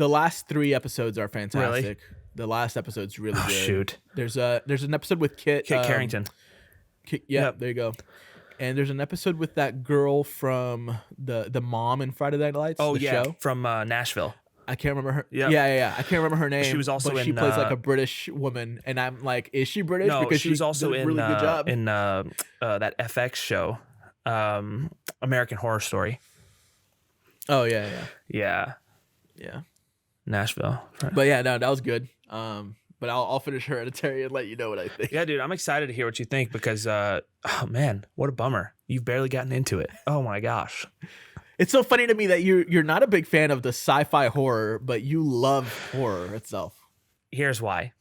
last 3 episodes are fantastic. Really? The last episode's really good. Shoot. There's an episode with Kit Carrington. Yep. There you go. And there's an episode with that girl from the mom in Friday Night Lights. Oh, the yeah. show. From Nashville. I can't remember her. Yep. Yeah. I can't remember her name. She was also but she in, plays like a British woman, and I'm like, is she British? No, because she was also did a in really good job. in that FX show, American Horror Story. Oh yeah. Nashville. But yeah, no, that was good. But I'll finish Hereditary and let you know what I think. Yeah, dude, I'm excited to hear what you think because, oh man, what a bummer. You've barely gotten into it. Oh my gosh. It's so funny to me that you're not a big fan of the sci-fi horror, but you love horror itself. Here's why.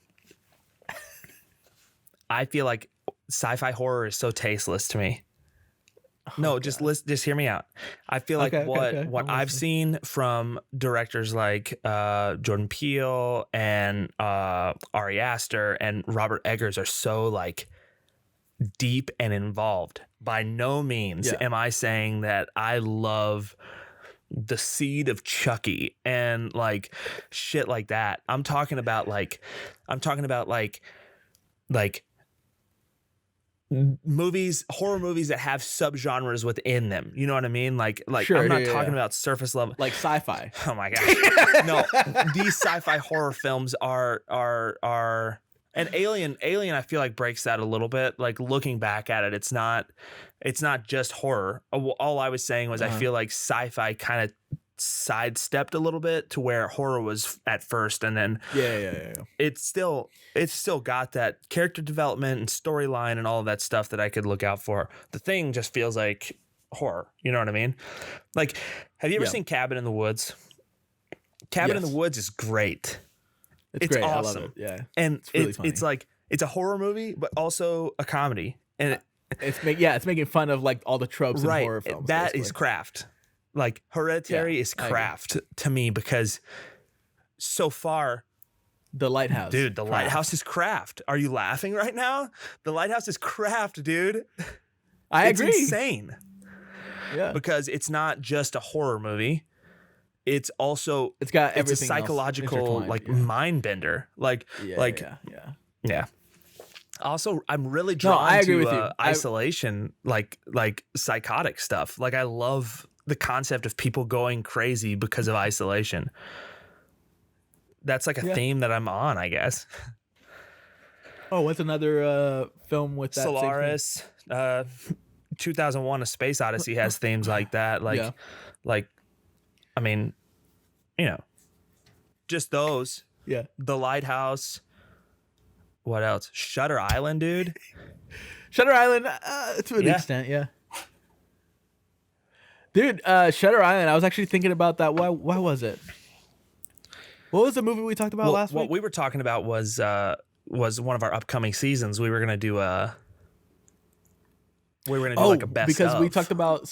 I feel like sci-fi horror is so tasteless to me. No, just hear me out. I feel like what I've seen from directors like Jordan Peele and Ari Aster and Robert Eggers are so like deep and involved. By no means am I saying that I love the seed of Chucky and like shit like that. I'm talking about like movies, horror movies that have subgenres within them. You know what I mean? Like Sure, I'm not talking about surface level. Like sci-fi. Oh my gosh. No, these sci-fi horror films are and Alien I feel like breaks that a little bit. Like looking back at it, it's not just horror. All I was saying was I feel like sci-fi kind of sidestepped a little bit to where horror was at first, and then it's still got that character development and storyline and all of that stuff that I could look out for. The Thing just feels like horror. You know what I mean? Like, have you ever seen Cabin in the Woods? Cabin in the Woods is great. It's great. awesome. I love it. Yeah. And it's really it's like it's a horror movie, but also a comedy. And it's making fun of like all the tropes in horror films. That basically. is craft. Like Hereditary is craft to me because so far, The Lighthouse. dude, The Lighthouse is craft. Are you laughing right now? The Lighthouse is craft, dude. I It's agree. insane. Yeah. Because it's not just a horror movie. It's also It's got it's a everything else psychological intertwined, mind bender. Yeah. Also, I'm really drawn I agree to with you. isolation, like psychotic stuff. Like I love the concept of people going crazy because of isolation. That's like a theme that I'm on, I guess. Oh, what's another film with that? Solaris, 2001: A Space Odyssey has themes like that. I mean, you know, just those. Yeah. The Lighthouse. What else? Shutter Island, dude. Shutter Island, to an extent, yeah. Dude, Shutter Island, I was actually thinking about that. Why was it? What was the movie we talked about last week? What we were talking about was one of our upcoming seasons. We were gonna do like a best because of. we talked about we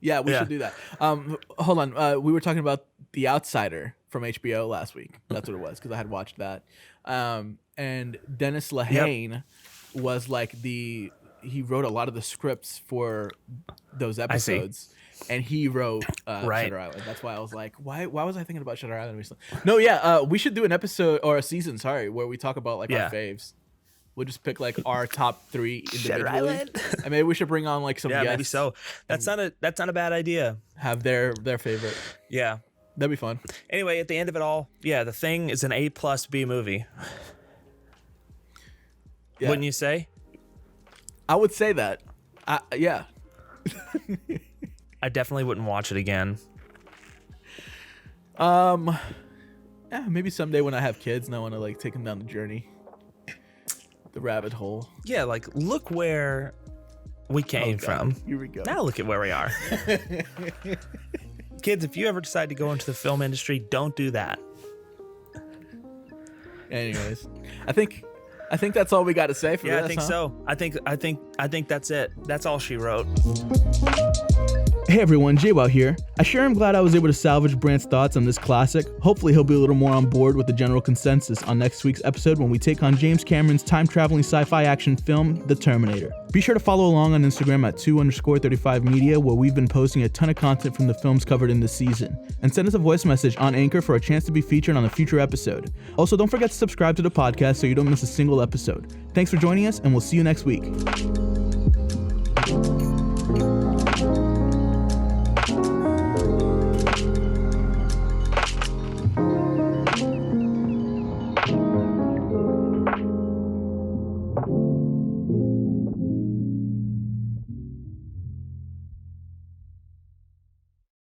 should do that. Hold on. We were talking about The Outsider from HBO last week. That's what it was, because I had watched that. And Dennis Lehane was like he wrote a lot of the scripts for those episodes. And he wrote Shutter Island. That's why I was like, why was I thinking about Shutter Island recently? No, we should do an episode or a season, where we talk about like our faves. We'll just pick like our top 3 individually. And maybe we should bring on like some guests. Maybe so. That's not a bad idea. Have their favorite. Yeah. That'd be fun. Anyway, at the end of it all, The Thing is an A+ B movie. Yeah. Wouldn't you say? I would say that. Yeah. I definitely wouldn't watch it again. Yeah, maybe someday when I have kids and I want to like take them down the journey, the rabbit hole. Yeah, like look where we came from. Here we go. Now look at where we are. Kids, if you ever decide to go into the film industry, don't do that. Anyways, I think that's all we got to say for this. Yeah, I think so. I think that's it. That's all she wrote. Hey everyone, Jwow here. I sure am glad I was able to salvage Brandt's thoughts on this classic. Hopefully he'll be a little more on board with the general consensus on next week's episode when we take on James Cameron's time-traveling sci-fi action film, The Terminator. Be sure to follow along on Instagram at 2_35media, where we've been posting a ton of content from the films covered in this season. And send us a voice message on Anchor for a chance to be featured on a future episode. Also, don't forget to subscribe to the podcast so you don't miss a single episode. Thanks for joining us, and we'll see you next week.